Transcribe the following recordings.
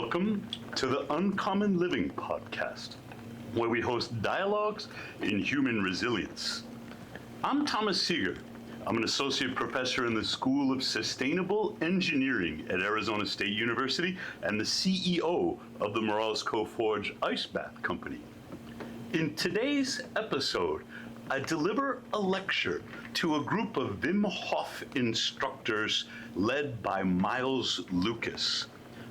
Welcome to the Uncommon Living podcast, where we host dialogues in human resilience. I'm Thomas Seager. I'm an associate professor in the School of Sustainable Engineering at Arizona State University and the CEO of the Morales Co-Forge Ice Bath Company. In today's episode, I deliver a lecture to a group of Wim Hof instructors led by Miles Lukas.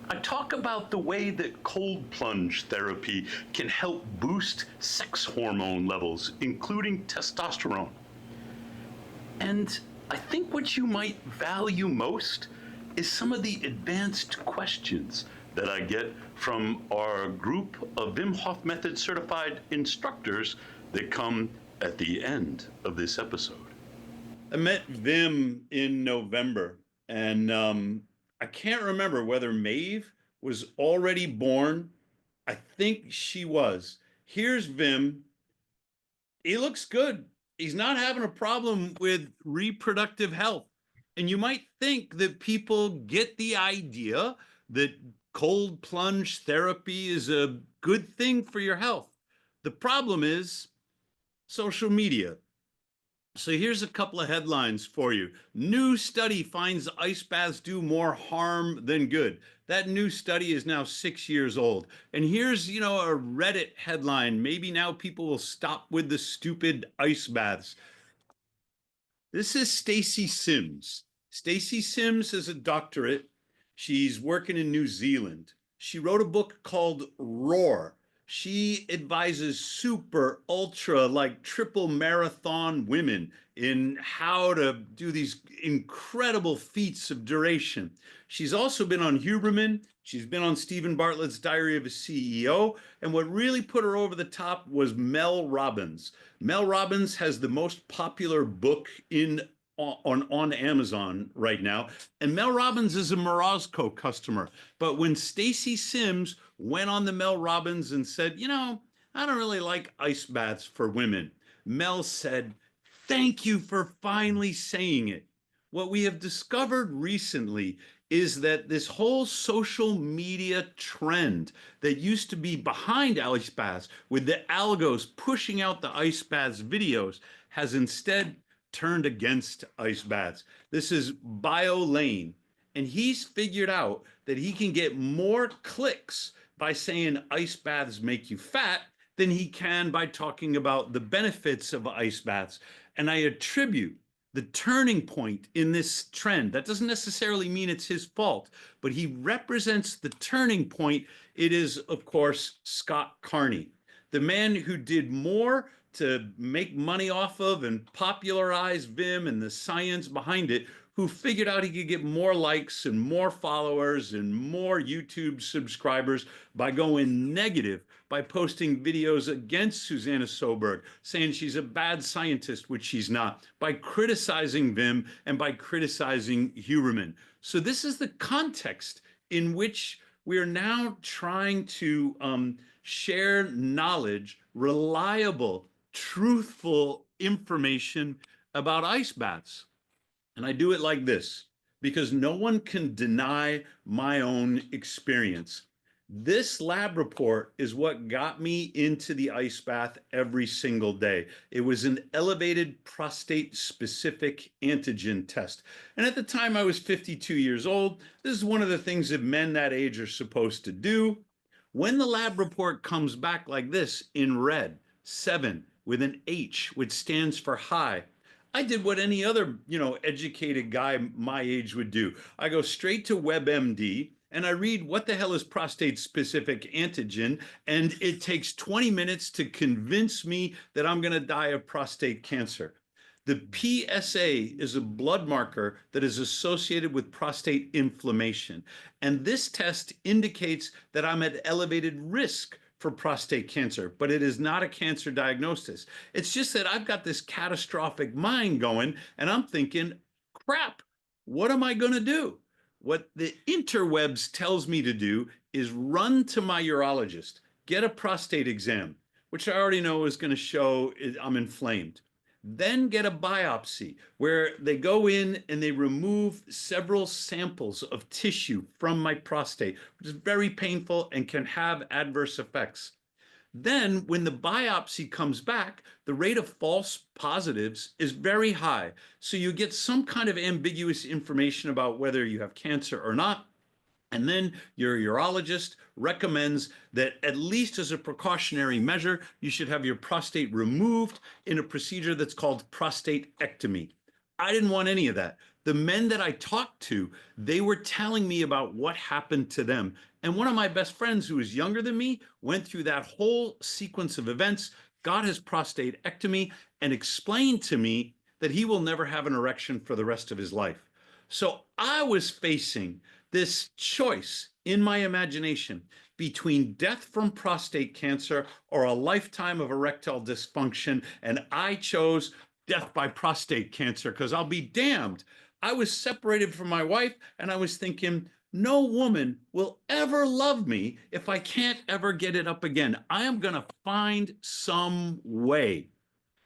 I talk about the way that cold plunge therapy can help boost sex hormone levels, including testosterone. And I think what you might value most is some of the advanced questions that I get from our group of Wim Hof Method certified instructors that come at the end of this episode. I met Wim in November, and I can't remember whether Maeve was already born. I think she was. Here's Wim. He looks good. He's not having a problem with reproductive health. And you might think that people get the idea that cold plunge therapy is a good thing for your health. The problem is social media. So here's a couple of headlines for you. New study finds ice baths do more harm than good. That new study is now 6 years old. And here's, a Reddit headline. Maybe now people will stop with the stupid ice baths. This is Stacy Sims. Stacy Sims is a doctorate. She's working in New Zealand. She wrote a book called Roar. She advises super, ultra, like triple marathon women in how to do these incredible feats of duration. She's also been on Huberman. She's been on Stephen Bartlett's Diary of a CEO. And what really put her over the top was Mel Robbins. Mel Robbins has the most popular book on Amazon right now. And Mel Robbins is a Morosco customer. But when Stacy Sims went on the Mel Robbins and said, I don't really like ice baths for women, Mel said, thank you for finally saying it. What we have discovered recently is that this whole social media trend that used to be behind ice baths with the algos pushing out the ice baths videos has instead turned against ice baths. This is Bio Lane, and he's figured out that he can get more clicks by saying ice baths make you fat than he can by talking about the benefits of ice baths. And I attribute the turning point in this trend. That doesn't necessarily mean it's his fault, but he represents the turning point. It is, of course, Scott Carney, the man who did more to make money off of and popularize Vim and the science behind it, who figured out he could get more likes and more followers and more YouTube subscribers by going negative, by posting videos against Susanna Soberg, saying she's a bad scientist, which she's not, by criticizing Vim and by criticizing Huberman. So this is the context in which we are now trying to share knowledge, reliable, truthful information about ice baths. And I do it like this because no one can deny my own experience. This lab report is what got me into the ice bath every single day. It was an elevated prostate specific antigen test. And at the time I was 52 years old. This is one of the things that men that age are supposed to do. When the lab report comes back like this in red, 7 with an H, which stands for high, I did what any other, educated guy my age would do. I go straight to WebMD and I read what the hell is prostate specific antigen, and it takes 20 minutes to convince me that I'm going to die of prostate cancer. The PSA is a blood marker that is associated with prostate inflammation, and this test indicates that I'm at elevated risk for prostate cancer, but it is not a cancer diagnosis. It's just that I've got this catastrophic mind going, and I'm thinking, crap, what am I going to do? What the interwebs tells me to do is run to my urologist, get a prostate exam, which I already know is going to show I'm inflamed. then get a biopsy where they go in and they remove several samples of tissue from my prostate, which is very painful and can have adverse effects. Then, when the biopsy comes back, the rate of false positives is very high. So you get some kind of ambiguous information about whether you have cancer or not. And then your urologist recommends that, at least as a precautionary measure, you should have your prostate removed in a procedure that's called prostatectomy. I didn't want any of that. The men that I talked to, they were telling me about what happened to them. And one of my best friends, who is younger than me, went through that whole sequence of events, got his prostatectomy, and explained to me that he will never have an erection for the rest of his life. So I was facing this choice in my imagination between death from prostate cancer or a lifetime of erectile dysfunction, and I chose death by prostate cancer, because I'll be damned. I was separated from my wife, and I was thinking, no woman will ever love me if I can't ever get it up again. I am going to find some way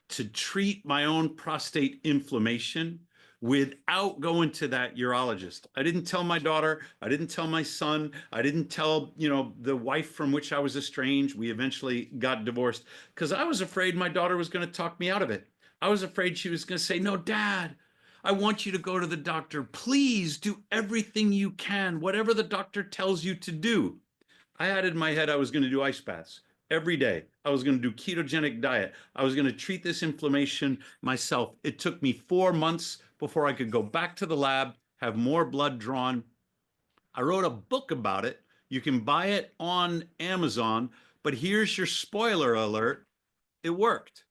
to treat my own prostate inflammation without going to that urologist. I didn't tell my daughter, I didn't tell my son, I didn't tell, the wife from which I was estranged. We eventually got divorced because I was afraid my daughter was going to talk me out of it. I was afraid she was going to say, "No, Dad, I want you to go to the doctor. Please do everything you can, whatever the doctor tells you to do." I had in my head I was going to do ice baths every day. I was going to do ketogenic diet. I was going to treat this inflammation myself. It took me 4 months before I could go back to the lab, have more blood drawn. I wrote a book about it. You can buy it on Amazon, but here's your spoiler alert. It worked.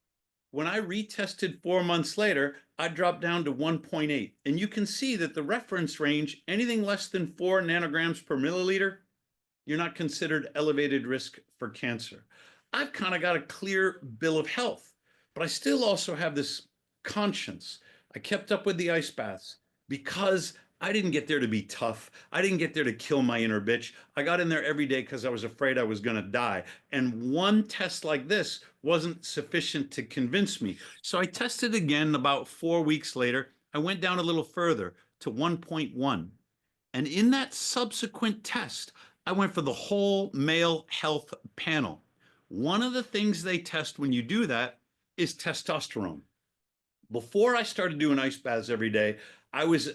When I retested 4 months later, I dropped down to 1.8. And you can see that the reference range, anything less than 4 nanograms per milliliter, you're not considered elevated risk for cancer. I've kind of got a clear bill of health, but I still also have this conscience. I kept up with the ice baths because I didn't get there to be tough. I didn't get there to kill my inner bitch. I got in there every day because I was afraid I was going to die. And one test like this wasn't sufficient to convince me. So I tested again about 4 weeks later. I went down a little further to 1.1. And in that subsequent test, I went for the whole male health panel. One of the things they test when you do that is testosterone. Before I started doing ice baths every day, I was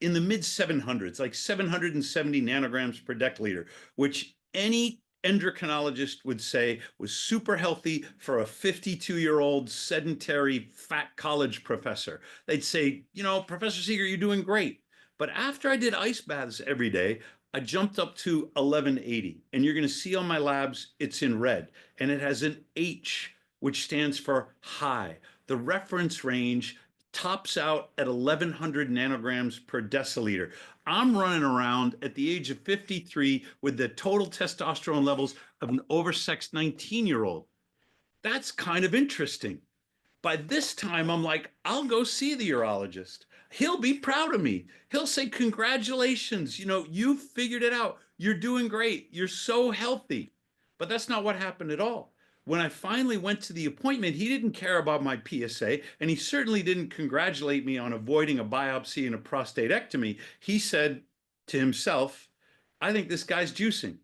in the mid 700s, like 770 nanograms per deciliter, which any endocrinologist would say was super healthy for a 52-year-old sedentary fat college professor. They'd say, "Professor Seager, you're doing great." But after I did ice baths every day, I jumped up to 1180. And you're going to see on my labs, it's in red. And it has an H, which stands for high. The reference range tops out at 1100 nanograms per deciliter. I'm running around at the age of 53 with the total testosterone levels of an oversexed 19-year-old. That's kind of interesting. By this time, I'm like, I'll go see the urologist. He'll be proud of me. He'll say, "Congratulations, you figured it out. You're doing great. You're so healthy." But that's not what happened at all. When I finally went to the appointment, he didn't care about my PSA, and he certainly didn't congratulate me on avoiding a biopsy and a prostatectomy. He said to himself, "I think this guy's juicing."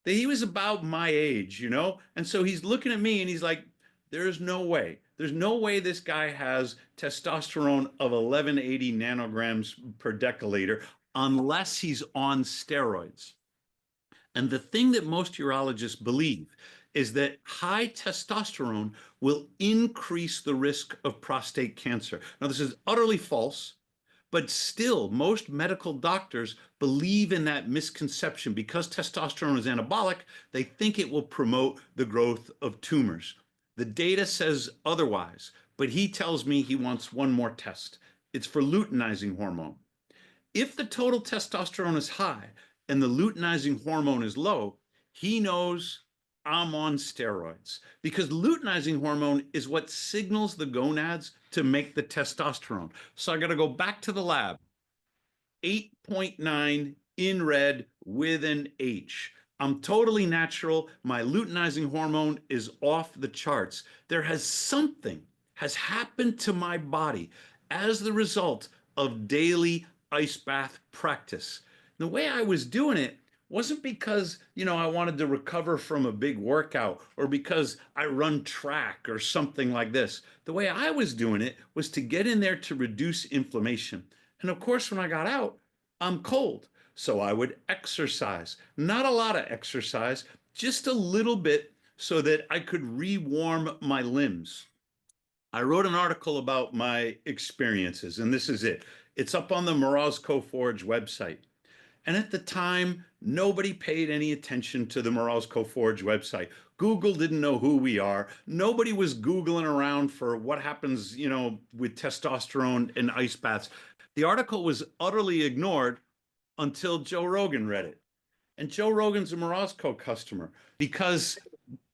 He was about my age, And so he's looking at me and he's like, "There's no way. There's no way this guy has testosterone of 1180 nanograms per deciliter unless he's on steroids." And the thing that most urologists believe is that high testosterone will increase the risk of prostate cancer. Now, this is utterly false, but still, most medical doctors believe in that misconception. Because testosterone is anabolic, they think it will promote the growth of tumors. The data says otherwise, but he tells me he wants one more test. It's for luteinizing hormone. If the total testosterone is high and the luteinizing hormone is low, he knows I'm on steroids, because luteinizing hormone is what signals the gonads to make the testosterone. So I got to go back to the lab. 8.9 in red with an H. I'm totally natural. My luteinizing hormone is off the charts. There has something has happened to my body as the result of daily ice bath practice. The way I was doing it wasn't because, I wanted to recover from a big workout or because I run track or something like this. The way I was doing it was to get in there to reduce inflammation. And of course, when I got out, I'm cold. So I would exercise, not a lot of exercise, just a little bit so that I could re-warm my limbs. I wrote an article about my experiences, and this is it. It's up on the Morozko Forge website. And at the time, nobody paid any attention to the Morozko Forge website. Google didn't know who we are. Nobody was Googling around for what happens, with testosterone and ice baths. The article was utterly ignored until Joe Rogan read it. And Joe Rogan's a Morozko customer because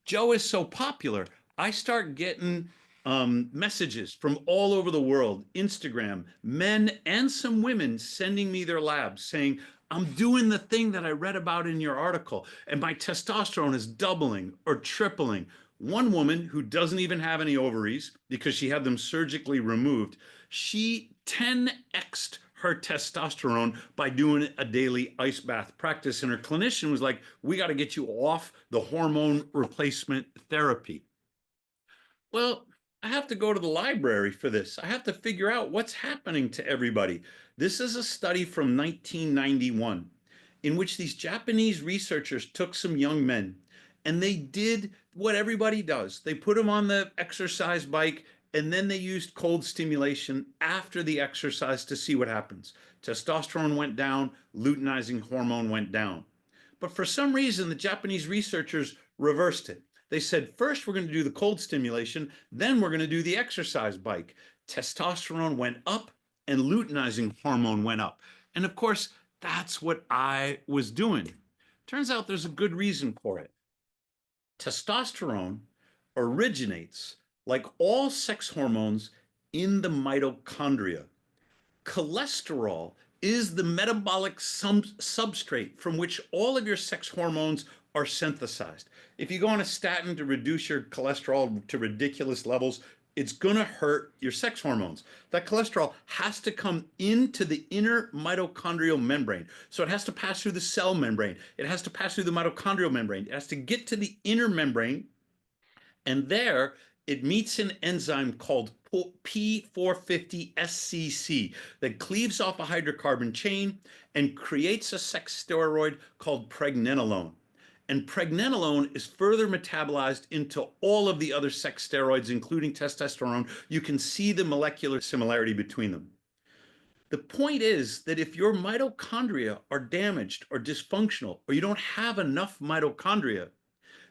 Joe is so popular. I start getting messages from all over the world, Instagram, men and some women sending me their labs saying, I'm doing the thing that I read about in your article, and my testosterone is doubling or tripling. One woman who doesn't even have any ovaries because she had them surgically removed, she 10x'd her testosterone by doing a daily ice bath practice. And her clinician was like, we got to get you off the hormone replacement therapy. Well, I have to go to the library for this. I have to figure out what's happening to everybody. This is a study from 1991 in which these Japanese researchers took some young men and they did what everybody does. They put them on the exercise bike and then they used cold stimulation after the exercise to see what happens. Testosterone went down, luteinizing hormone went down. But for some reason, the Japanese researchers reversed it. They said, first, we're going to do the cold stimulation, then we're going to do the exercise bike. Testosterone went up and luteinizing hormone went up. And of course, that's what I was doing. Turns out there's a good reason for it. Testosterone originates, like all sex hormones, in the mitochondria. Cholesterol is the metabolic substrate from which all of your sex hormones are synthesized. If you go on a statin to reduce your cholesterol to ridiculous levels, it's going to hurt your sex hormones. That cholesterol has to come into the inner mitochondrial membrane. So it has to pass through the cell membrane. It has to pass through the mitochondrial membrane. It has to get to the inner membrane. And there it meets an enzyme called P450-SCC that cleaves off a hydrocarbon chain and creates a sex steroid called pregnenolone. And pregnenolone is further metabolized into all of the other sex steroids, including testosterone. You can see the molecular similarity between them. The point is that if your mitochondria are damaged or dysfunctional, or you don't have enough mitochondria,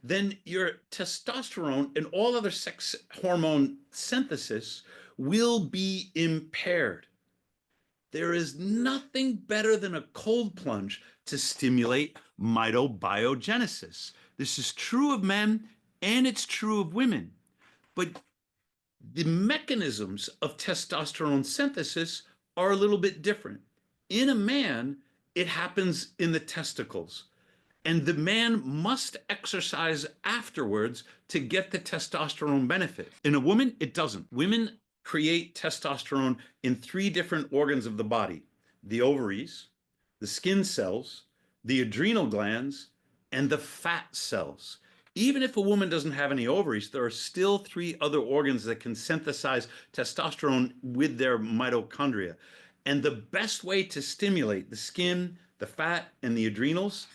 then your testosterone and all other sex hormone synthesis will be impaired. There is nothing better than a cold plunge to stimulate mitobiogenesis. This is true of men and it's true of women. But the mechanisms of testosterone synthesis are a little bit different. In a man, it happens in the testicles. And the man must exercise afterwards to get the testosterone benefit. In a woman, it doesn't. Women create testosterone in 3 different organs of the body: the ovaries, the skin cells, the adrenal glands, and the fat cells. Even if a woman doesn't have any ovaries, there are still 3 other organs that can synthesize testosterone with their mitochondria. And the best way to stimulate the skin, the fat, and the adrenals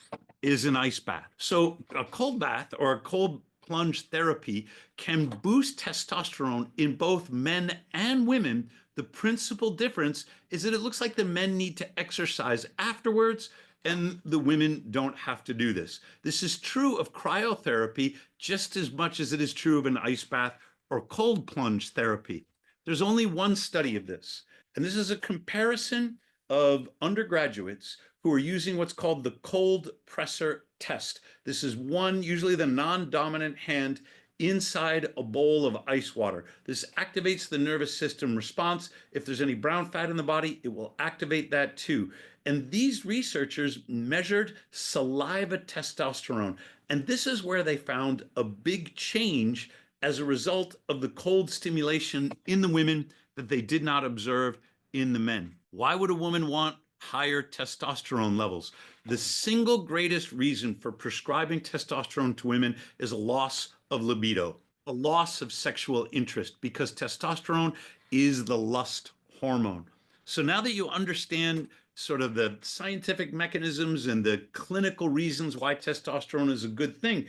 is an ice bath. So a cold bath or a cold plunge therapy can boost testosterone in both men and women. The principal difference is that it looks like the men need to exercise afterwards and the women don't have to do this. This is true of cryotherapy just as much as it is true of an ice bath or cold plunge therapy. There's only one study of this, and this is a comparison of undergraduates who are using what's called the cold pressor test. This is one, usually the non-dominant hand, inside a bowl of ice water. This activates the nervous system response. If there's any brown fat in the body, it will activate that too. And these researchers measured saliva testosterone. And this is where they found a big change as a result of the cold stimulation in the women that they did not observe in the men. Why would a woman want higher testosterone levels? The single greatest reason for prescribing testosterone to women is a loss of libido, a loss of sexual interest, because testosterone is the lust hormone. So now that you understand sort of the scientific mechanisms and the clinical reasons why testosterone is a good thing,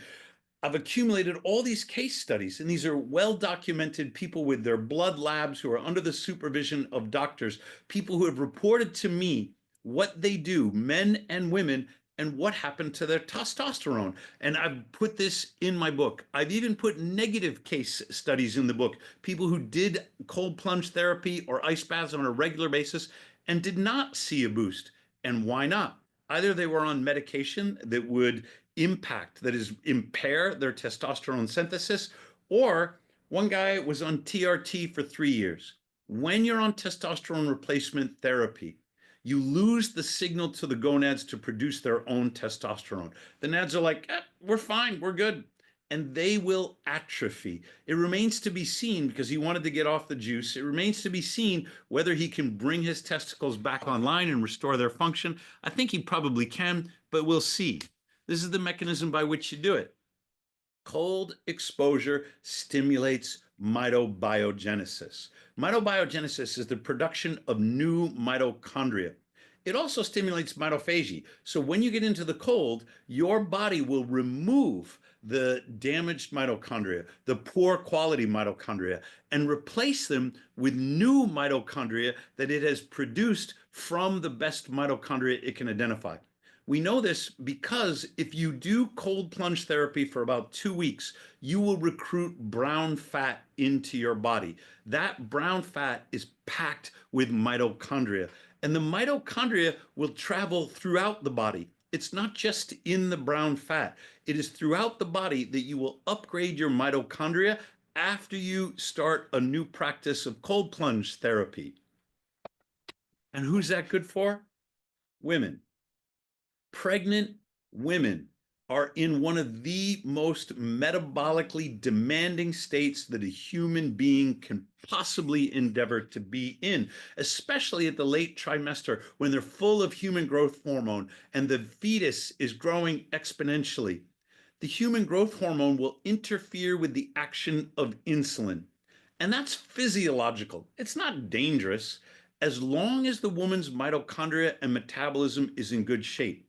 I've accumulated all these case studies, and these are well-documented people with their blood labs who are under the supervision of doctors, people who have reported to me what they do, men and women, and what happened to their testosterone. And I've put this in my book. I've even put negative case studies in the book, people who did cold plunge therapy or ice baths on a regular basis and did not see a boost. And why not? Either they were on medication that would impact, that is, impair their testosterone synthesis, or one guy was on TRT for 3 years. When you're on testosterone replacement therapy, you lose the signal to the gonads to produce their own testosterone. The nads are like, we're fine, we're good. And they will atrophy. It remains to be seen, because he wanted to get off the juice, it remains to be seen whether he can bring his testicles back online and restore their function. I think he probably can, but we'll see. This is the mechanism by which you do it. Cold exposure stimulates mitobiogenesis. Mitobiogenesis is the production of new mitochondria. It also stimulates mitophagy. So when you get into the cold, your body will remove the damaged mitochondria, the poor quality mitochondria, and replace them with new mitochondria that it has produced from the best mitochondria it can identify. We know this because if you do cold plunge therapy for about 2 weeks, you will recruit brown fat into your body. That brown fat is packed with mitochondria, and the mitochondria will travel throughout the body. It's not just in the brown fat. It is throughout the body that you will upgrade your mitochondria after you start a new practice of cold plunge therapy. And who's that good for? Women. Pregnant women are in one of the most metabolically demanding states that a human being can possibly endeavor to be in, especially at the late trimester when they're full of human growth hormone and the fetus is growing exponentially. The human growth hormone will interfere with the action of insulin, and that's physiological. It's not dangerous as long as the woman's mitochondria and metabolism is in good shape.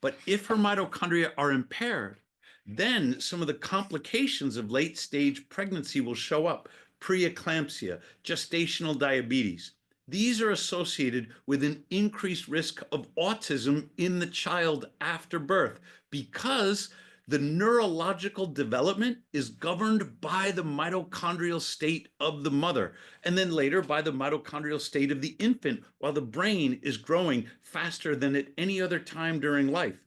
But if her mitochondria are impaired, then some of the complications of late stage pregnancy will show up: preeclampsia, gestational diabetes. These are associated with an increased risk of autism in the child after birth, because the neurological development is governed by the mitochondrial state of the mother, and then later by the mitochondrial state of the infant, while the brain is growing faster than at any other time during life.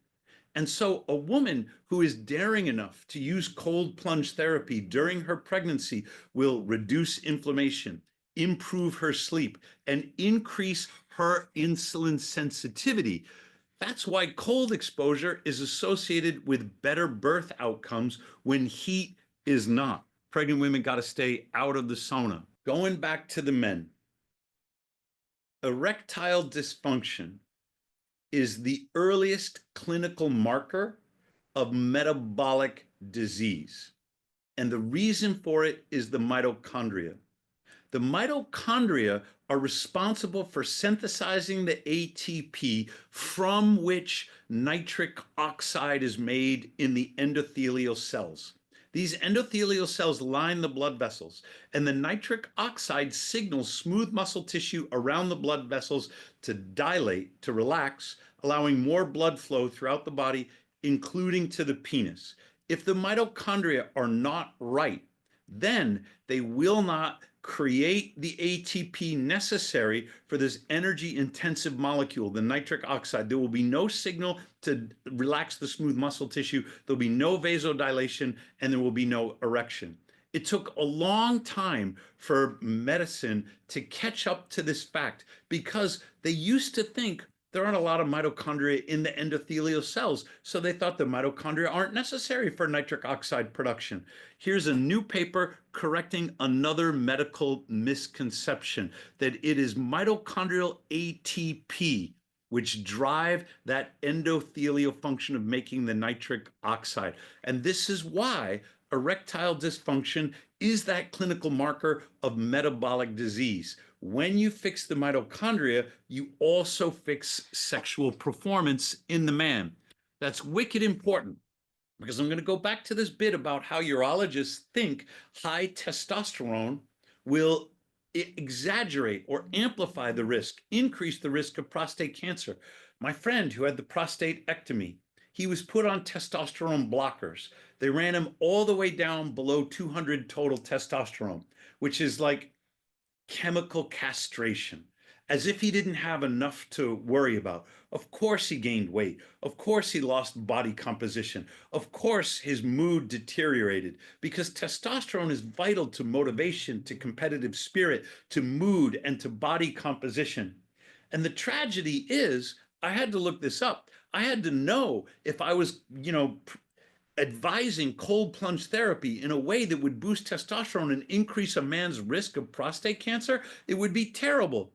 And so a woman who is daring enough to use cold plunge therapy during her pregnancy will reduce inflammation, improve her sleep, and increase her insulin sensitivity. That's why cold exposure is associated with better birth outcomes when heat is not. Pregnant women got to stay out of the sauna. Going back to the men, erectile dysfunction is the earliest clinical marker of metabolic disease. And the reason for it is the mitochondria. The mitochondria are responsible for synthesizing the ATP from which nitric oxide is made in the endothelial cells. These endothelial cells line the blood vessels, and the nitric oxide signals smooth muscle tissue around the blood vessels to dilate, to relax, allowing more blood flow throughout the body, including to the penis. If the mitochondria are not right, then they will not create the ATP necessary for this energy-intensive molecule, the nitric oxide. There will be no signal to relax the smooth muscle tissue. There'll be no vasodilation, and there will be no erection. It took a long time for medicine to catch up to this fact, because they used to think There aren't a lot of mitochondria in the endothelial cells, so they thought the mitochondria aren't necessary for nitric oxide production. Here's a new paper correcting another medical misconception, that it is mitochondrial ATP which drive that endothelial function of making the nitric oxide. And this is why erectile dysfunction is that clinical marker of metabolic disease. When you fix the mitochondria, you also fix sexual performance in the man. That's wicked important, because I'm going to go back to this bit about how urologists think high testosterone will exaggerate or amplify the risk, increase the risk of prostate cancer. My friend who had the prostatectomy, he was put on testosterone blockers. They ran him all the way down below 200 total testosterone, which is like chemical castration, as if he didn't have enough to worry about. Of course, he gained weight. Of course, he lost body composition. Of course, his mood deteriorated, because testosterone is vital to motivation, to competitive spirit, to mood, and to body composition. And the tragedy is, I had to look this up. I had to know if I was, advising cold plunge therapy in a way that would boost testosterone and increase a man's risk of prostate cancer, it would be terrible.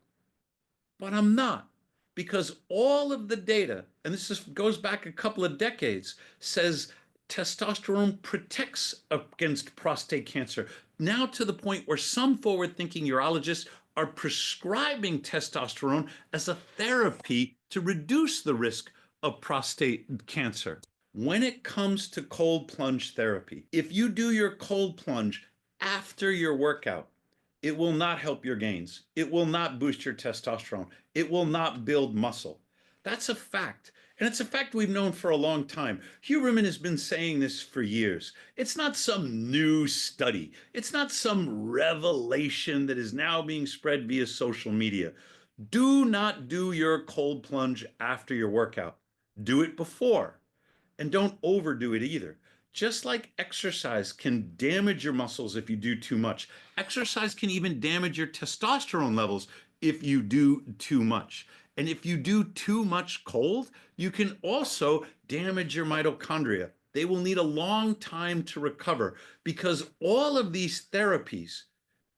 But I'm not, because all of the data, and goes back a couple of decades, says testosterone protects against prostate cancer. Now to the point where some forward-thinking urologists are prescribing testosterone as a therapy to reduce the risk of prostate cancer. When it comes to cold plunge therapy, if you do your cold plunge after your workout, it will not help your gains. It will not boost your testosterone. It will not build muscle. That's a fact. And it's a fact we've known for a long time. Huberman has been saying this for years. It's not some new study. It's not some revelation that is now being spread via social media. Do not do your cold plunge after your workout. Do it before. And don't overdo it either. Just like exercise can damage your muscles if you do too much, exercise can even damage your testosterone levels if you do too much. And if you do too much cold, you can also damage your mitochondria. They will need a long time to recover, because all of these therapies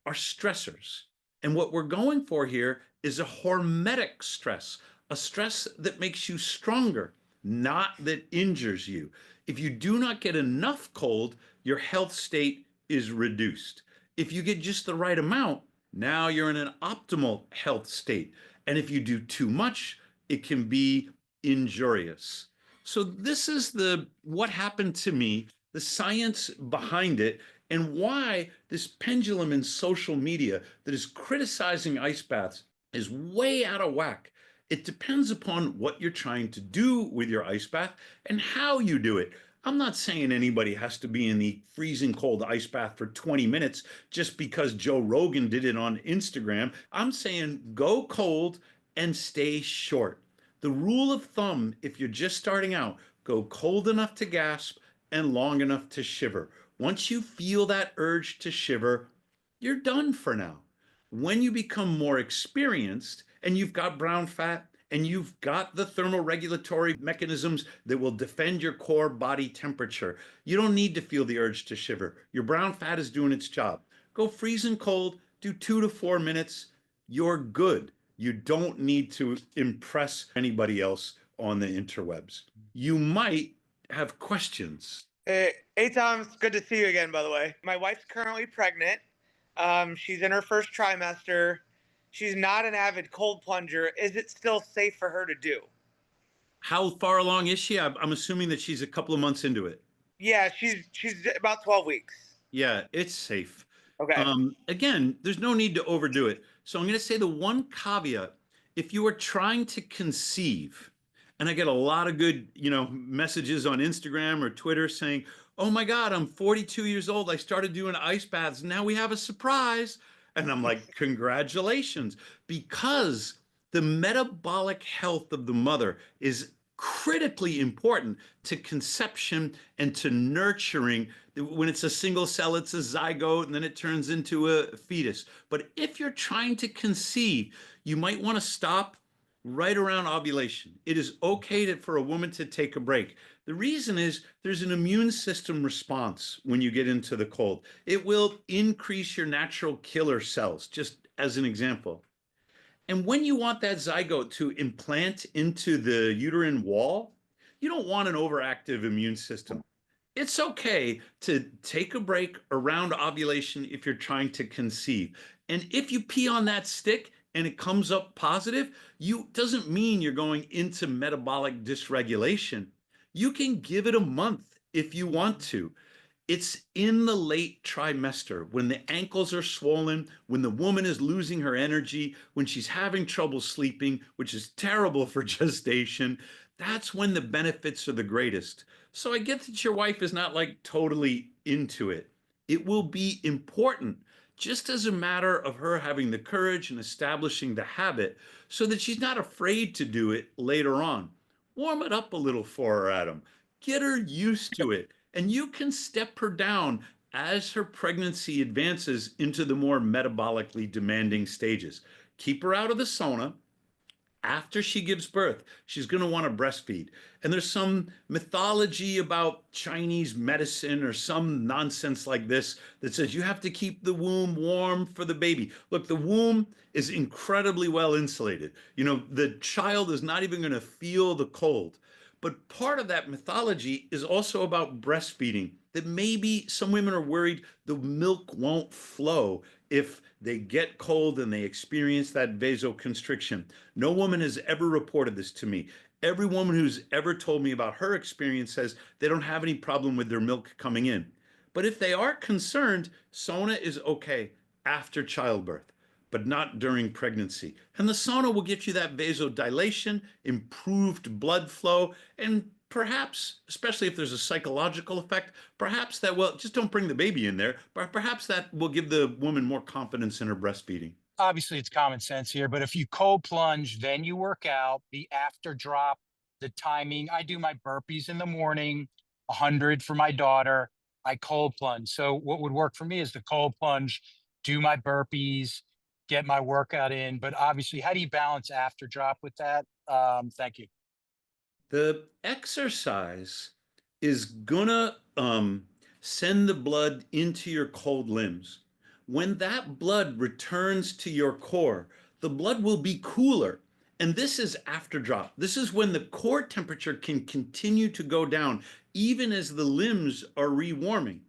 are stressors. And what we're going for here is a hormetic stress, a stress that makes you stronger, not that injures you. If you do not get enough cold, your health state is reduced. If you get just the right amount, now you're in an optimal health state. And if you do too much, it can be injurious. So this is what happened to me, the science behind it, and why this pendulum in social media that is criticizing ice baths is way out of whack. It depends upon what you're trying to do with your ice bath and how you do it. I'm not saying anybody has to be in the freezing cold ice bath for 20 minutes just because Joe Rogan did it on Instagram. I'm saying go cold and stay short. The rule of thumb, if you're just starting out, go cold enough to gasp and long enough to shiver. Once you feel that urge to shiver, you're done for now. When you become more experienced and you've got brown fat and you've got the thermoregulatory mechanisms that will defend your core body temperature, you don't need to feel the urge to shiver. Your brown fat is doing its job. Go freezing cold, do 2 to 4 minutes. You're good. You don't need to impress anybody else on the interwebs. You might have questions. Hey, Tom, it's good to see you again, by the way. My wife's currently pregnant. She's in her first trimester. She's not an avid cold plunger. Is it still safe for her to do? How far along is she? I'm assuming that she's a couple of months into it. Yeah, she's about 12 weeks. Yeah, it's safe. Okay. Again, there's no need to overdo it. So I'm going to say the one caveat: if you are trying to conceive, and I get a lot of good, messages on Instagram or Twitter saying, "Oh my God, I'm 42 years old. I started doing ice baths. Now we have a surprise." And I'm like, congratulations, because the metabolic health of the mother is critically important to conception and to nurturing. When it's a single cell, it's a zygote, and then it turns into a fetus. But if you're trying to conceive, you might want to stop right around ovulation. It is okay for a woman to take a break. The reason is there's an immune system response when you get into the cold. It will increase your natural killer cells, just as an example. And when you want that zygote to implant into the uterine wall, you don't want an overactive immune system. It's okay to take a break around ovulation if you're trying to conceive. And if you pee on that stick and it comes up positive, you doesn't mean you're going into metabolic dysregulation. You can give it a month if you want to. It's in the late trimester when the ankles are swollen, when the woman is losing her energy, when she's having trouble sleeping, which is terrible for gestation. That's when the benefits are the greatest. So I get that your wife is not like totally into it. It will be important, just as a matter of her having the courage and establishing the habit so that she's not afraid to do it later on. Warm it up a little for her, Adam. Get her used to it, and you can step her down as her pregnancy advances into the more metabolically demanding stages. Keep her out of the sauna. After she gives birth, she's going to want to breastfeed. And there's some mythology about Chinese medicine or some nonsense like this that says you have to keep the womb warm for the baby. Look, the womb is incredibly well insulated. You know, the child is not even going to feel the cold. But part of that mythology is also about breastfeeding, that maybe some women are worried the milk won't flow if they get cold and they experience that vasoconstriction. No woman has ever reported this to me. Every woman who's ever told me about her experience says they don't have any problem with their milk coming in. But if they are concerned, sauna is okay after childbirth, but not during pregnancy. And the sauna will get you that vasodilation, improved blood flow, and perhaps, especially if there's a psychological effect, perhaps that will just don't bring the baby in there, but perhaps that will give the woman more confidence in her breastfeeding. Obviously it's common sense here, but if you cold plunge, then you work out, the after drop, the timing. I do my burpees in the morning, 100 for my daughter. I cold plunge. So what would work for me is the cold plunge, do my burpees, get my workout in. But obviously, how do you balance after drop with that? Thank you. The exercise is gonna send the blood into your cold limbs. When that blood returns to your core, the blood will be cooler. And this is after drop. This is when the core temperature can continue to go down, even as the limbs are rewarming.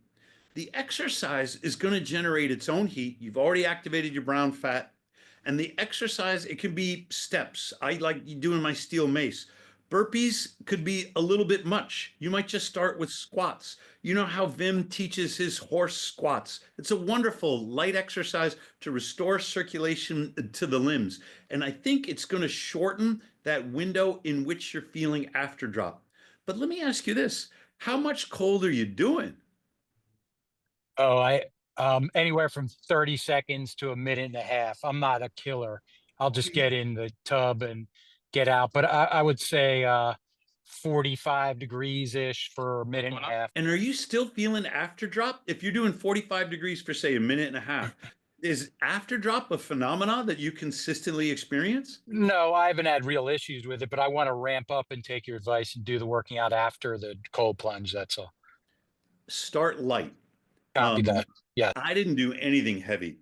The exercise is going to generate its own heat. You've already activated your brown fat. And the exercise, it can be steps. I like doing my steel mace. Burpees could be a little bit much. You might just start with squats. You know how Vim teaches his horse squats. It's a wonderful light exercise to restore circulation to the limbs. And I think it's going to shorten that window in which you're feeling after drop. But let me ask you this. How much cold are you doing? Oh, I anywhere from 30 seconds to a minute and a half. I'm not a killer. I'll just Okay. get in the tub and get out. But I would say 45 degrees ish for a minute and a half. And are you still feeling after drop? If you're doing 45 degrees for, say, a minute and a half, is after drop a phenomena that you consistently experience? No, I haven't had real issues with it, but I want to ramp up and take your advice and do the working out after the cold plunge. That's all. Start light. Copy Um, that. Yeah. I didn't do anything heavy.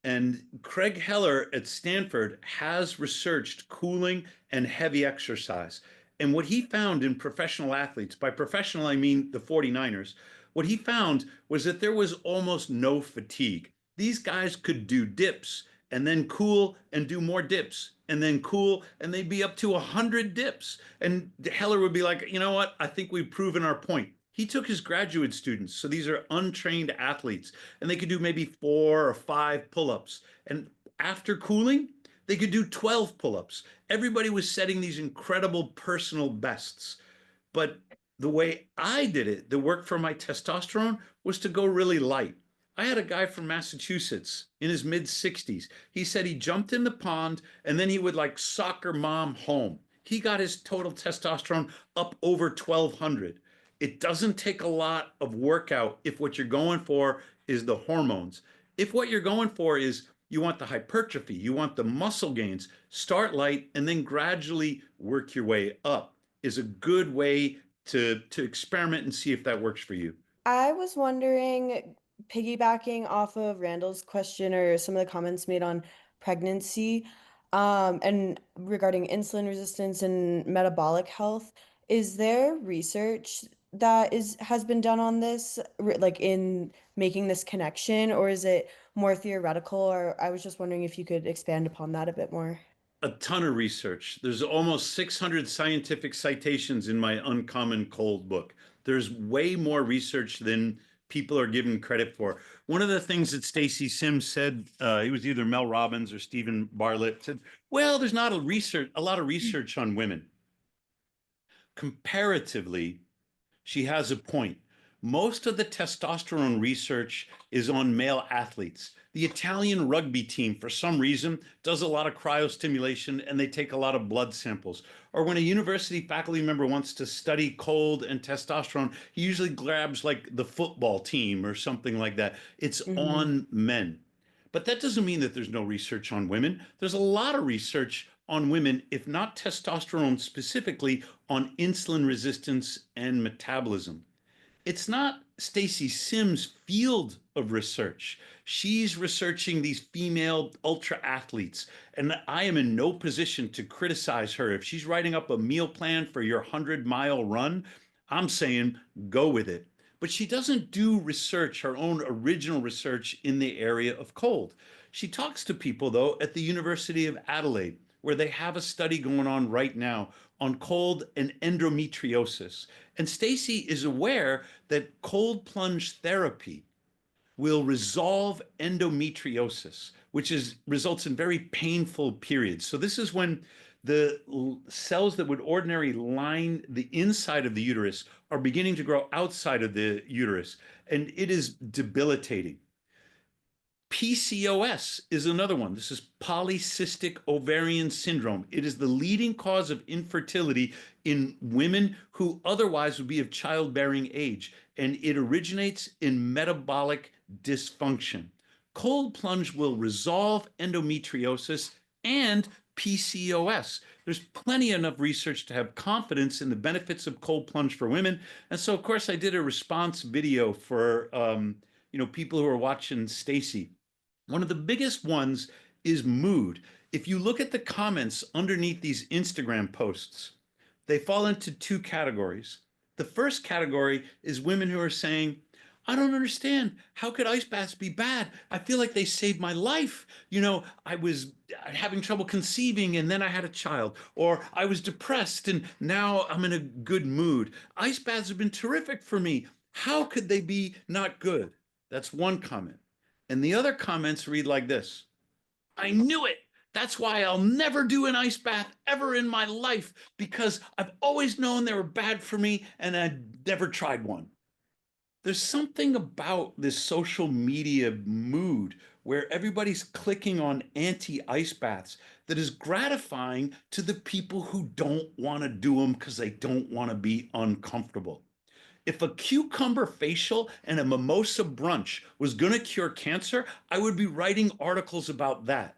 And Craig Heller at Stanford has researched cooling and heavy exercise. And what he found in professional athletes, by professional, I mean the 49ers, what he found was that there was almost no fatigue. These guys could do dips and then cool and do more dips and then cool, and they'd be up to 100 dips. And Heller would be like, you know what? I think we've proven our point. He took his graduate students, so these are untrained athletes, and they could do maybe 4 or 5 pull-ups. And after cooling, they could do 12 pull-ups. Everybody was setting these incredible personal bests. But the way I did it, that worked for my testosterone, was to go really light. I had a guy from Massachusetts in his mid 60s. He said he jumped in the pond and then he would like soccer mom home. He got his total testosterone up over 1200. It doesn't take a lot of workout if what you're going for is the hormones. If what you're going for is You want the hypertrophy. You want the muscle gains. Start light and then gradually work your way up is a good way to experiment and see if that works for you. I was wondering, piggybacking off of Randall's question or some of the comments made on pregnancy, and regarding insulin resistance and metabolic health, is there research that has been done on this, like in making this connection, or is it more theoretical? Or I was just wondering if you could expand upon that a bit more. A ton of research. There's almost 600 scientific citations in my Uncommon Cold book. There's way more research than people are given credit for. One of the things that Stacy Sims said, it was either Mel Robbins or Stephen Bartlett, said, well, there's not a lot of research on women. Comparatively, she has a point. Most of the testosterone research is on male athletes. The Italian rugby team, for some reason, does a lot of cryostimulation and they take a lot of blood samples. Or when a university faculty member wants to study cold and testosterone, he usually grabs like the football team or something like that. It's on men. But that doesn't mean that there's no research on women. There's a lot of research on women, if not testosterone specifically, on insulin resistance and metabolism. It's not Stacy Sims' field of research. She's researching these female ultra athletes, and I am in no position to criticize her. If she's writing up a meal plan for your 100-mile run, I'm saying go with it. But she doesn't do research, her own original research in the area of cold. She talks to people, though, at the University of Adelaide, where they have a study going on right now on cold and endometriosis. And Stacy is aware that cold plunge therapy will resolve endometriosis, which results in very painful periods. So this is when the cells that would ordinarily line the inside of the uterus are beginning to grow outside of the uterus, and it is debilitating. PCOS is another one. This is polycystic ovarian syndrome. It is the leading cause of infertility in women who otherwise would be of childbearing age, and it originates in metabolic dysfunction. Cold plunge will resolve endometriosis and PCOS. There's plenty enough research to have confidence in the benefits of cold plunge for women. And so, of course, I did a response video for people who are watching Stacy. One of the biggest ones is mood. If you look at the comments underneath these Instagram posts, they fall into two categories. The first category is women who are saying, I don't understand. How could ice baths be bad? I feel like they saved my life. I was having trouble conceiving and then I had a child. Or I was depressed and now I'm in a good mood. Ice baths have been terrific for me. How could they be not good? That's one comment. And the other comments read like this. I knew it. That's why I'll never do an ice bath ever in my life, because I've always known they were bad for me and I never tried one. There's something about this social media mood where everybody's clicking on anti-ice baths that is gratifying to the people who don't want to do them because they don't want to be uncomfortable. If a cucumber facial and a mimosa brunch was going to cure cancer, I would be writing articles about that.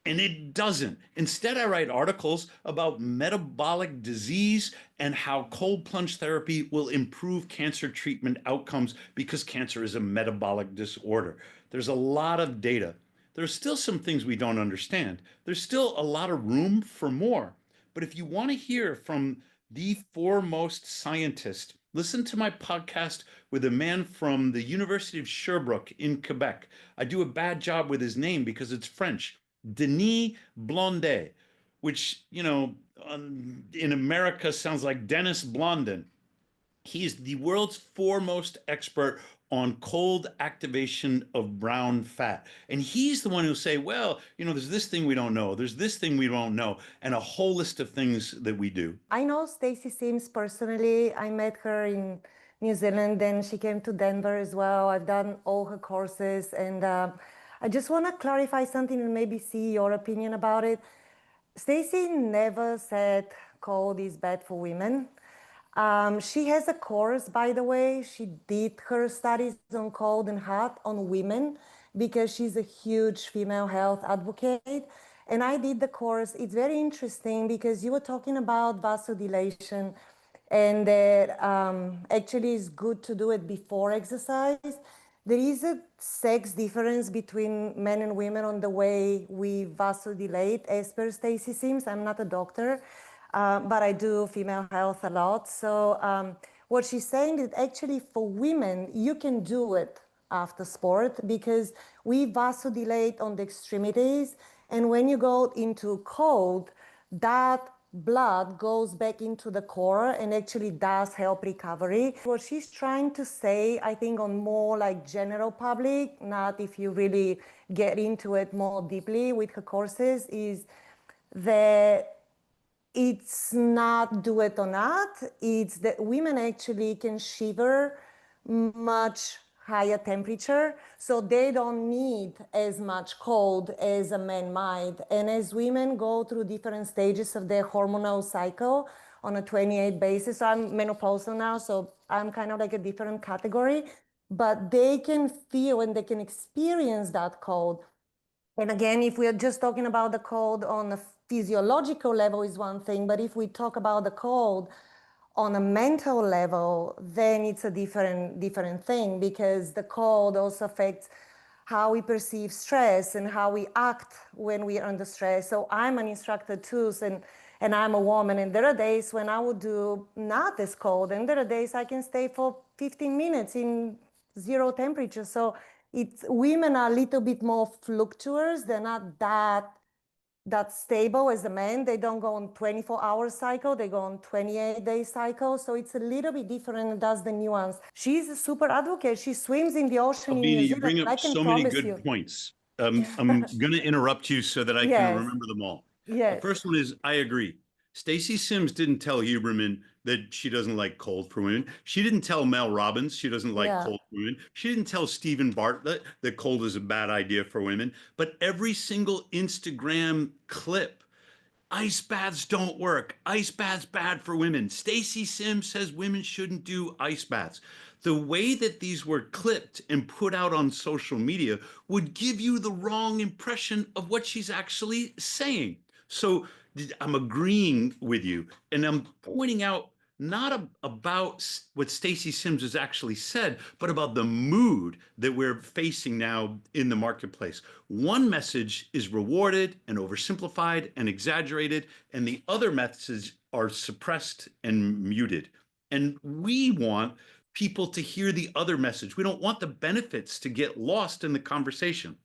And it doesn't. Instead, I write articles about metabolic disease and how cold plunge therapy will improve cancer treatment outcomes because cancer is a metabolic disorder. There's a lot of data. There's still some things we don't understand. There's still a lot of room for more. But if you want to hear from the foremost scientist, listen to my podcast with a man from the University of Sherbrooke in Quebec. I do a bad job with his name because it's French. Denis Blondet, which, in America sounds like Dennis Blondin. He's the world's foremost expert on cold activation of brown fat. And he's the one who'll say, well, there's this thing we don't know, there's this thing we don't know, and a whole list of things that we do. I know Stacy Sims personally. I met her in New Zealand, then she came to Denver as well. I've done all her courses, and I just want to clarify something and maybe see your opinion about it. Stacy never said cold is bad for women. She has a course, by the way. She did her studies on cold and hot on women, because she's a huge female health advocate. And I did the course. It's very interesting because you were talking about vasodilation and that actually it's good to do it before exercise. There is a sex difference between men and women on the way we vasodilate, as per Stacy Sims. I'm not a doctor, but I do female health a lot. So what she's saying is actually for women, you can do it after sport because we vasodilate on the extremities. And when you go into cold, that blood goes back into the core and actually does help recovery. What she's trying to say, I think on more like general public, not if you really get into it more deeply with her courses, is that it's not do it or not, it's that women actually can shiver much higher temperature, so they don't need as much cold as a man might. And as women go through different stages of their hormonal cycle on a 28 basis, I'm menopausal now, so I'm kind of like a different category, but they can feel and they can experience that cold. And again, if we are just talking about the cold on a physiological level is one thing, but if we talk about the cold on a mental level, then it's a different thing because the cold also affects how we perceive stress and how we act when we are under stress. So I'm an instructor too, and I'm a woman, and there are days when I would do not as cold, and there are days I can stay for 15 minutes in zero temperature. So women are a little bit more fluctuators. They're not that stable as a man. They don't go on 24-hour cycle, they go on 28-day cycle. So it's a little bit different, and that's the nuance. She's a super advocate. She swims in the ocean in New Albina, you Zealand. bring I up can so many promise good you. points. I'm going to interrupt you so that I can Yes, remember them all. The yes, first one is, I agree. Stacy Sims didn't tell Huberman that she doesn't like cold for women. She didn't tell Mel Robbins she doesn't like yeah. cold for women. She didn't tell Stephen Bartlett that cold is a bad idea for women. But every single Instagram clip, ice baths don't work. Ice baths bad for women. Stacy Sims says women shouldn't do ice baths. The way that these were clipped and put out on social media would give you the wrong impression of what she's actually saying. So I'm agreeing with you, and I'm pointing out not about what Stacy Sims has actually said, but about the mood that we're facing now in the marketplace. One message is rewarded and oversimplified and exaggerated, and the other messages are suppressed and muted. And we want people to hear the other message. We don't want the benefits to get lost in the conversation.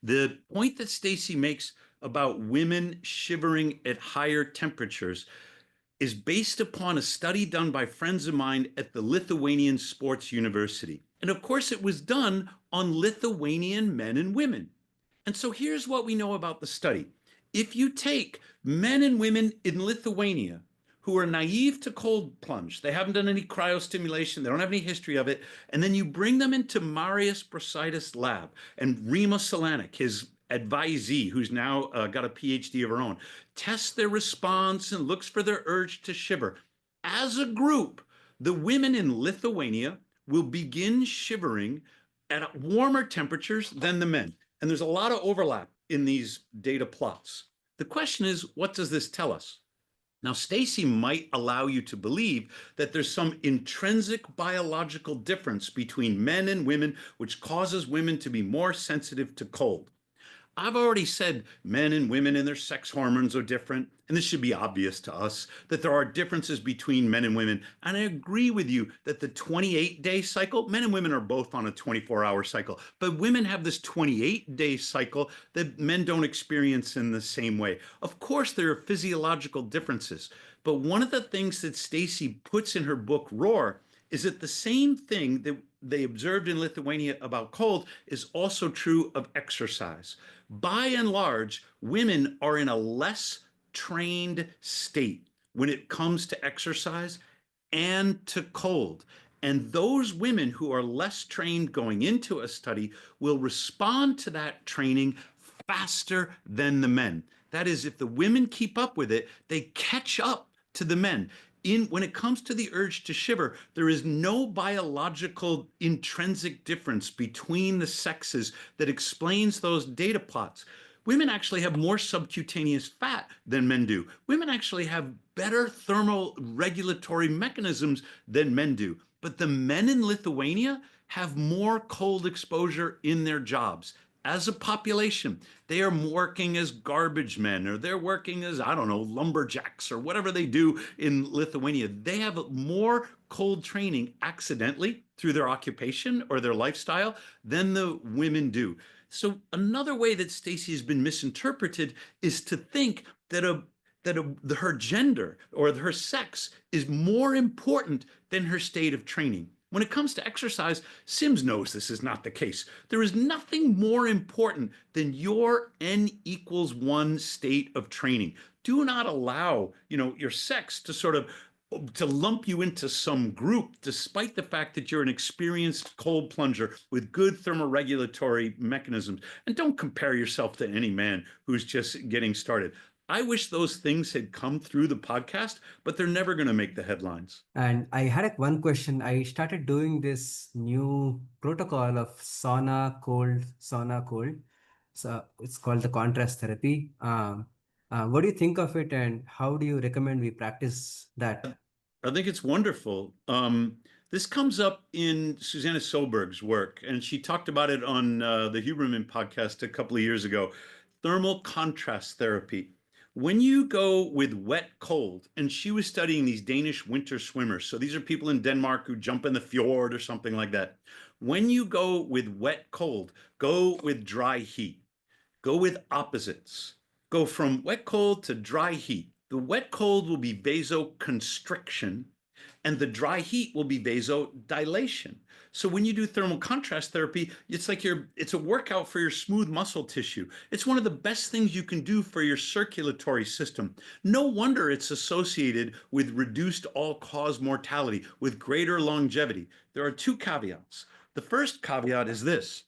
The point that Stacy makes about women shivering at higher temperatures is based upon a study done by friends of mine at the Lithuanian Sports University. And of course, it was done on Lithuanian men and women. And so here's what we know about the study. If you take men and women in Lithuania who are naive to cold plunge, they haven't done any cryostimulation, they don't have any history of it, and then you bring them into Marius Brasidas' lab, and Rima Solanik, his advisee, who's now got a PhD of her own, tests their response and looks for their urge to shiver. As a group, the women in Lithuania will begin shivering at warmer temperatures than the men. And there's a lot of overlap in these data plots. The question is, what does this tell us? Now, Stacy might allow you to believe that there's some intrinsic biological difference between men and women, which causes women to be more sensitive to cold. I've already said men and women and their sex hormones are different, and this should be obvious to us that there are differences between men and women. And I agree with you that the 28-day cycle, men and women are both on a 24-hour cycle, but women have this 28-day cycle that men don't experience in the same way. Of course, there are physiological differences, but one of the things that Stacy puts in her book, Roar, is that the same thing that they observed in Lithuania about cold is also true of exercise. By and large, women are in a less trained state when it comes to exercise and to cold. And those women who are less trained going into a study will respond to that training faster than the men. That is, if the women keep up with it, they catch up to the men. when it comes to the urge to shiver, there is no biological intrinsic difference between the sexes that explains those data plots. Women actually have more subcutaneous fat than men do. Women actually have better thermal regulatory mechanisms than men do. But the men in Lithuania have more cold exposure in their jobs. As a population, they are working as garbage men, or they're working as, I don't know, lumberjacks or whatever they do in Lithuania. They have more cold training accidentally through their occupation or their lifestyle than the women do. So another way that Stacy has been misinterpreted is to think that her gender or her sex is more important than her state of training. When it comes to exercise, Sims knows this is not the case. There is nothing more important than your N=1 state of training. Do not allow, your sex to lump you into some group, despite the fact that you're an experienced cold plunger with good thermoregulatory mechanisms. And don't compare yourself to any man who's just getting started. I wish those things had come through the podcast, but they're never going to make the headlines. And I had one question. I started doing this new protocol of sauna, cold. So it's called the contrast therapy. What do you think of it, and how do you recommend we practice that? I think it's wonderful. This comes up in Susanna Solberg's work, and she talked about it on the Huberman podcast a couple of years ago. Thermal contrast therapy. When you go with wet cold, and she was studying these Danish winter swimmers. So these are people in Denmark who jump in the fjord or something like that. When you go with wet cold, go with dry heat. Go with opposites. Go from wet cold to dry heat. The wet cold will be vasoconstriction, and the dry heat will be vasodilation. So when you do thermal contrast therapy, it's like it's a workout for your smooth muscle tissue. It's one of the best things you can do for your circulatory system. No wonder it's associated with reduced all-cause mortality, with greater longevity. There are two caveats. The first caveat is this.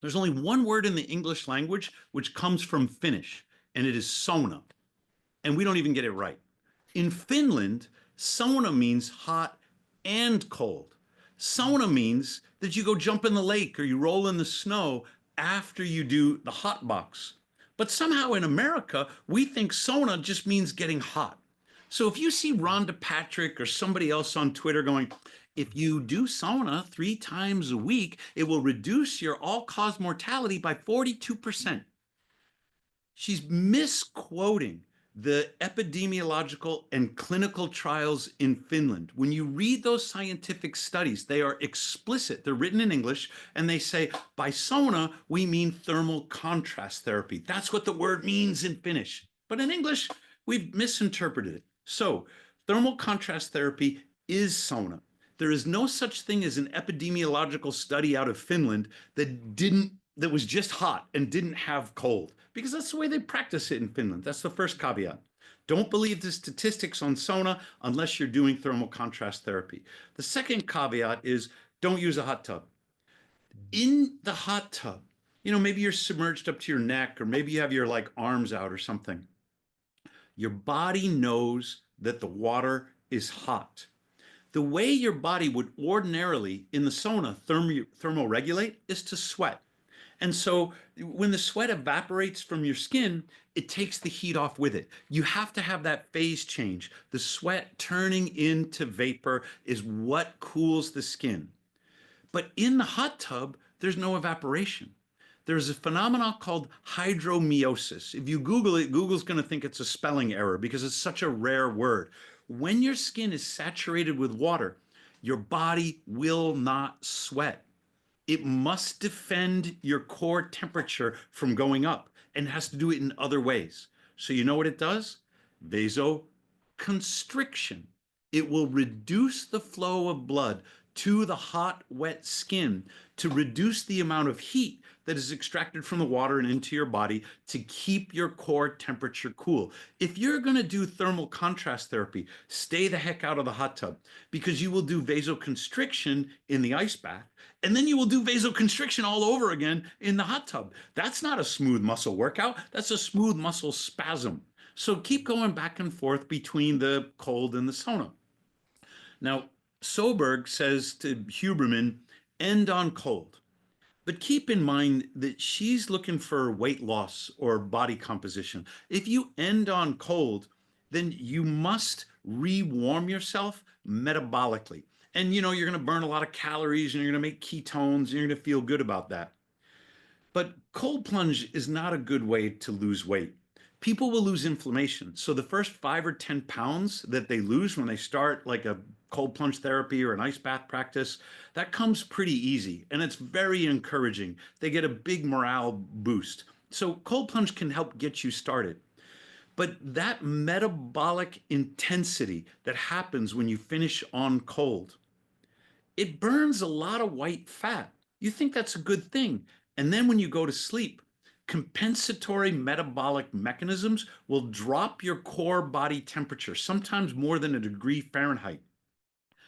There's only one word in the English language which comes from Finnish, and it is sauna. And we don't even get it right. In Finland, sauna means hot and cold. Sauna means that you go jump in the lake or you roll in the snow after you do the hot box. But somehow in America, we think sauna just means getting hot. So if you see Rhonda Patrick or somebody else on Twitter going, if you do sauna 3 times a week, it will reduce your all-cause mortality by 42%. She's misquoting the epidemiological and clinical trials in Finland. When you read those scientific studies, they are explicit. They're written in English, and they say, by sauna, we mean thermal contrast therapy. That's what the word means in Finnish. But in English, we've misinterpreted it. So thermal contrast therapy is sauna. There is no such thing as an epidemiological study out of Finland that was just hot and didn't have cold, because that's the way they practice it in Finland. That's the first caveat. Don't believe the statistics on sauna unless you're doing thermal contrast therapy. The second caveat is don't use a hot tub. In the hot tub, maybe you're submerged up to your neck, or maybe you have your arms out or something. Your body knows that the water is hot. The way your body would ordinarily in the sauna thermoregulate is to sweat. And so when the sweat evaporates from your skin, it takes the heat off with it. You have to have that phase change. The sweat turning into vapor is what cools the skin. But in the hot tub, there's no evaporation. There's a phenomenon called hydromeiosis. If you Google it, Google's going to think it's a spelling error because it's such a rare word. When your skin is saturated with water, your body will not sweat. It must defend your core temperature from going up, and has to do it in other ways. So you know what it does? Vasoconstriction. It will reduce the flow of blood to the hot, wet skin to reduce the amount of heat that is extracted from the water and into your body to keep your core temperature cool. If you're going to do thermal contrast therapy, stay the heck out of the hot tub, because you will do vasoconstriction in the ice bath, and then you will do vasoconstriction all over again in the hot tub. That's not a smooth muscle workout. That's a smooth muscle spasm. So keep going back and forth between the cold and the sauna. Now, Soberg says to Huberman, end on cold. But keep in mind that she's looking for weight loss or body composition. If you end on cold, then you must re-warm yourself metabolically. And you're going to burn a lot of calories and you're going to make ketones and you're going to feel good about that. But cold plunge is not a good way to lose weight. People will lose inflammation. So the first 5 or 10 pounds that they lose when they start like a cold plunge therapy or an ice bath practice, that comes pretty easy and it's very encouraging. They get a big morale boost. So cold plunge can help get you started. But that metabolic intensity that happens when you finish on cold, it burns a lot of white fat. You think that's a good thing. And then when you go to sleep, compensatory metabolic mechanisms will drop your core body temperature, sometimes more than a degree Fahrenheit,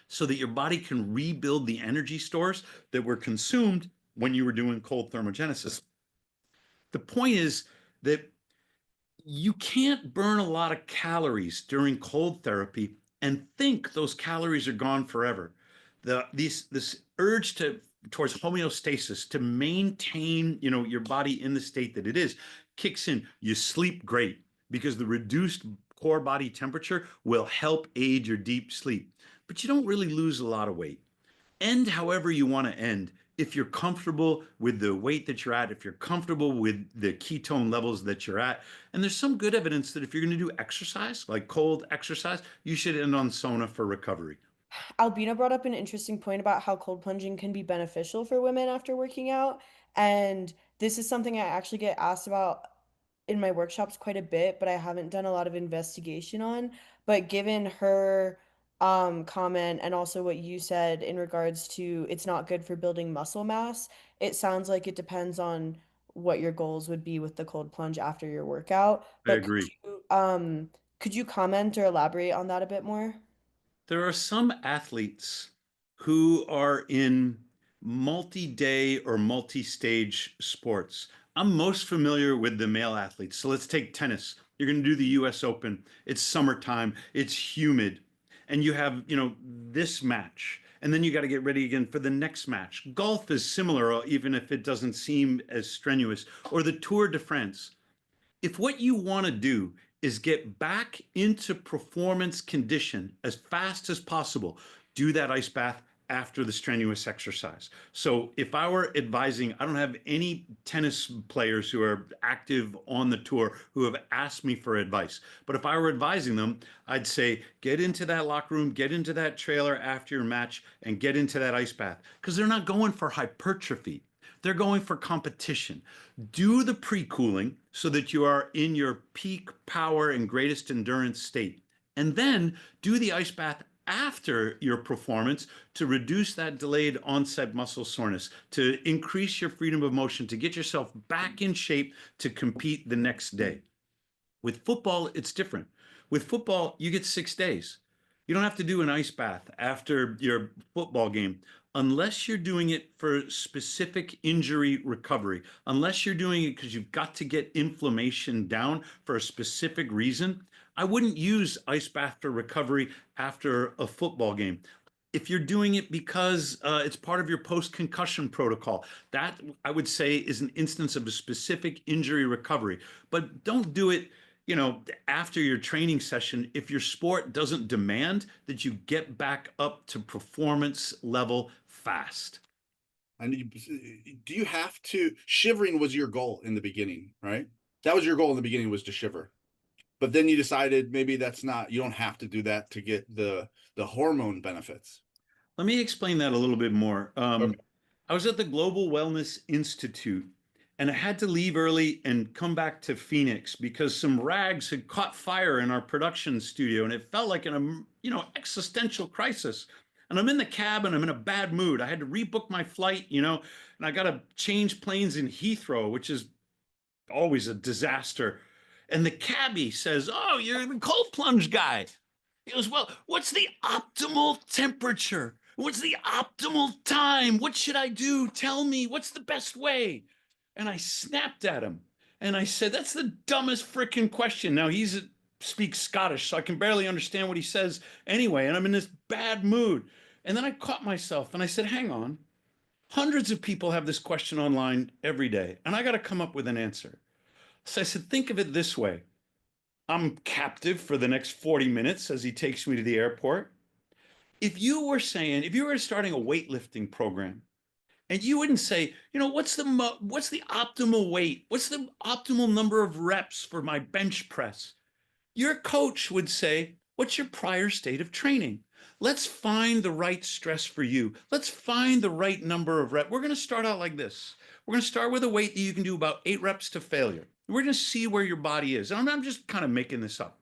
so that your body can rebuild the energy stores that were consumed when you were doing cold thermogenesis. The point is that you can't burn a lot of calories during cold therapy and think those calories are gone forever. This urge towards homeostasis, to maintain your body in the state that it is, kicks in. You sleep great because the reduced core body temperature will help aid your deep sleep. But you don't really lose a lot of weight. End however you want to end. If you're comfortable with the weight that you're at, if you're comfortable with the ketone levels that you're at, and there's some good evidence that if you're going to do exercise, like cold exercise, you should end on sauna for recovery. Albina brought up an interesting point about how cold plunging can be beneficial for women after working out. And this is something I actually get asked about in my workshops quite a bit, but I haven't done a lot of investigation on. But given her comment and also what you said in regards to it's not good for building muscle mass, it sounds like it depends on what your goals would be with the cold plunge after your workout. I But agree. could you comment or elaborate on that a bit more? There are some athletes who are in multi-day or multi-stage sports. I'm most familiar with the male athletes. So let's take tennis. You're going to do the US Open. It's summertime. It's humid. And you have, this match. And then you got to get ready again for the next match. Golf is similar, even if it doesn't seem as strenuous. Or the Tour de France. If what you want to do is get back into performance condition as fast as possible, do that ice bath after the strenuous exercise. So if I were advising, I don't have any tennis players who are active on the tour who have asked me for advice. But if I were advising them, I'd say, get into that locker room, get into that trailer after your match, and get into that ice bath. Because they're not going for hypertrophy. They're going for competition. Do the pre-cooling so that you are in your peak power and greatest endurance state. And then do the ice bath after your performance to reduce that delayed onset muscle soreness, to increase your freedom of motion, to get yourself back in shape to compete the next day. With football, it's different. With football, you get 6 days. You don't have to do an ice bath after your football game unless you're doing it for specific injury recovery, unless you're doing it because you've got to get inflammation down for a specific reason. I wouldn't use ice bath for recovery after a football game. If you're doing it because it's part of your post-concussion protocol, that I would say is an instance of a specific injury recovery. But don't do it after your training session if your sport doesn't demand that you get back up to performance level fast. And do you have to, shivering was your goal in the beginning, right? That was your goal in the beginning, was to shiver. But then you decided maybe that's not, you don't have to do that to get the hormone benefits. Let me explain that a little bit more. Okay. I was at the Global Wellness Institute and I had to leave early and come back to Phoenix because some rags had caught fire in our production studio and it felt like an existential crisis. And I'm in the cab and I'm in a bad mood. I had to rebook my flight, and I got to change planes in Heathrow, which is always a disaster. And the cabbie says, "Oh, you're the cold plunge guy." He goes, "Well, what's the optimal temperature? What's the optimal time? What should I do? Tell me, what's the best way?" And I snapped at him and I said, "That's the dumbest freaking question." Now he's speaks Scottish, so I can barely understand what he says anyway. And I'm in this bad mood. And then I caught myself and I said, hang on. Hundreds of people have this question online every day, and I got to come up with an answer. So I said, think of it this way. I'm captive for the next 40 minutes as he takes me to the airport. If you were starting a weightlifting program, and you wouldn't say, what's the optimal weight? What's the optimal number of reps for my bench press? Your coach would say, what's your prior state of training? Let's find the right stress for you. Let's find the right number of reps. We're going to start out like this. We're going to start with a weight that you can do about 8 reps to failure. We're going to see where your body is. And I'm just kind of making this up.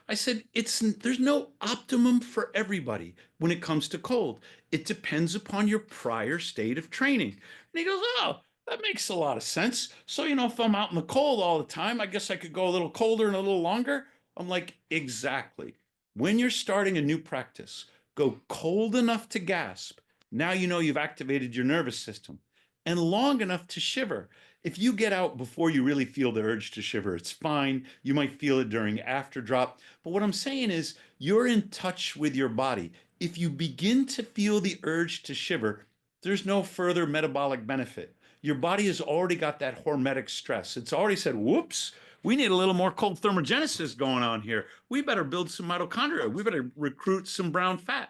I said, there's no optimum for everybody when it comes to cold. It depends upon your prior state of training. And he goes, oh, that makes a lot of sense. So, if I'm out in the cold all the time, I guess I could go a little colder and a little longer. I'm like, exactly. When you're starting a new practice, go cold enough to gasp. Now you've activated your nervous system, and long enough to shiver. If you get out before you really feel the urge to shiver, it's fine. You might feel it during after drop. But what I'm saying is you're in touch with your body. If you begin to feel the urge to shiver, there's no further metabolic benefit. Your body has already got that hormetic stress. It's already said, whoops, we need a little more cold thermogenesis going on here. We better build some mitochondria. We better recruit some brown fat.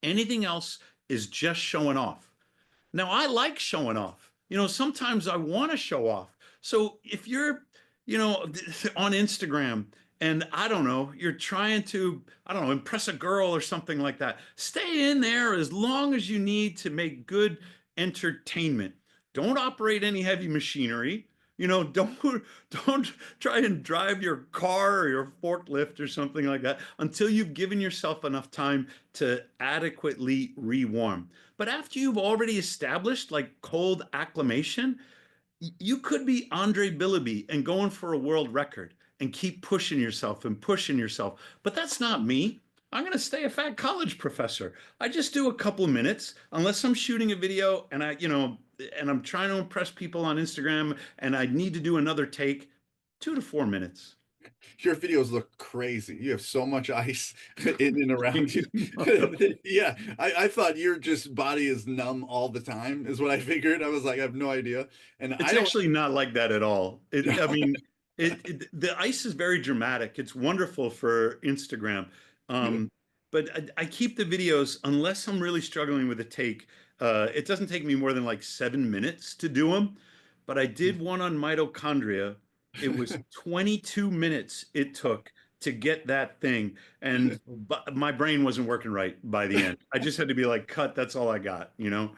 Anything else is just showing off. Now, I like showing off. Sometimes I want to show off. So if you're, on Instagram and I don't know, you're trying to, impress a girl or something like that, stay in there as long as you need to make good entertainment. Don't operate any heavy machinery. Don't try and drive your car or your forklift or something like that until you've given yourself enough time to adequately rewarm. But after you've already established like cold acclimation, you could be Andre Billuby and going for a world record and keep pushing yourself and pushing yourself. But that's not me. I'm going to stay a fat college professor. I just do a couple of minutes, unless I'm shooting a video and and I'm trying to impress people on Instagram and I need to do another take, 2 to 4 minutes. Your videos look crazy. You have so much ice in and around you. Yeah, I thought your just body is numb all the time, is what I figured. I was like, I have no idea. And It's actually not like that at all. The ice is very dramatic. It's wonderful for Instagram. But I keep the videos unless I'm really struggling with a take. It doesn't take me more than like 7 minutes to do them. But I did one on mitochondria. It was 22 minutes it took to get that thing. And my brain wasn't working right by the end. I just had to be like, cut, that's all I got, Well,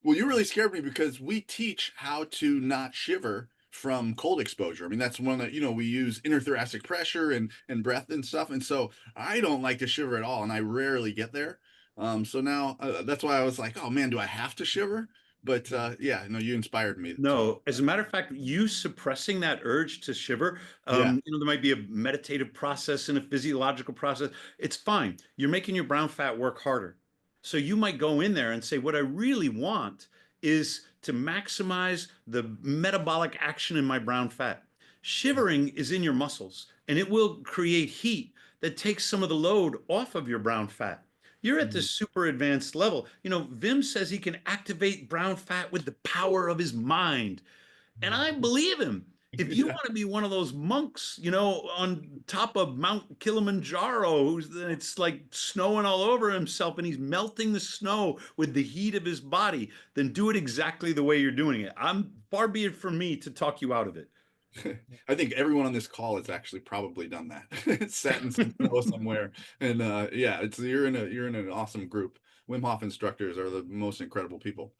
you really scared me because we teach how to not shiver from cold exposure. I mean, that's one that, we use interthoracic pressure and breath and stuff. And so I don't like to shiver at all, and I rarely get there. So now that's why I was like, oh man, do I have to shiver? But yeah, no, you inspired me. No, as a matter of fact, you suppressing that urge to shiver, Yeah. there might be a meditative process and a physiological process. It's fine. You're making your brown fat work harder. So you might go in there and say, what I really want is to maximize the metabolic action in my brown fat. Shivering is in your muscles, and it will create heat that takes some of the load off of your brown fat. You're at this super advanced level. Vim says he can activate brown fat with the power of his mind. And I believe him. If you want to be one of those monks, on top of Mount Kilimanjaro, it's like snowing all over himself and he's melting the snow with the heat of his body, then do it exactly the way you're doing it. Far be it from me to talk you out of it. I think everyone on this call has actually probably done that. Sat in some snow somewhere, and yeah, you're in an awesome group. Wim Hof instructors are the most incredible people.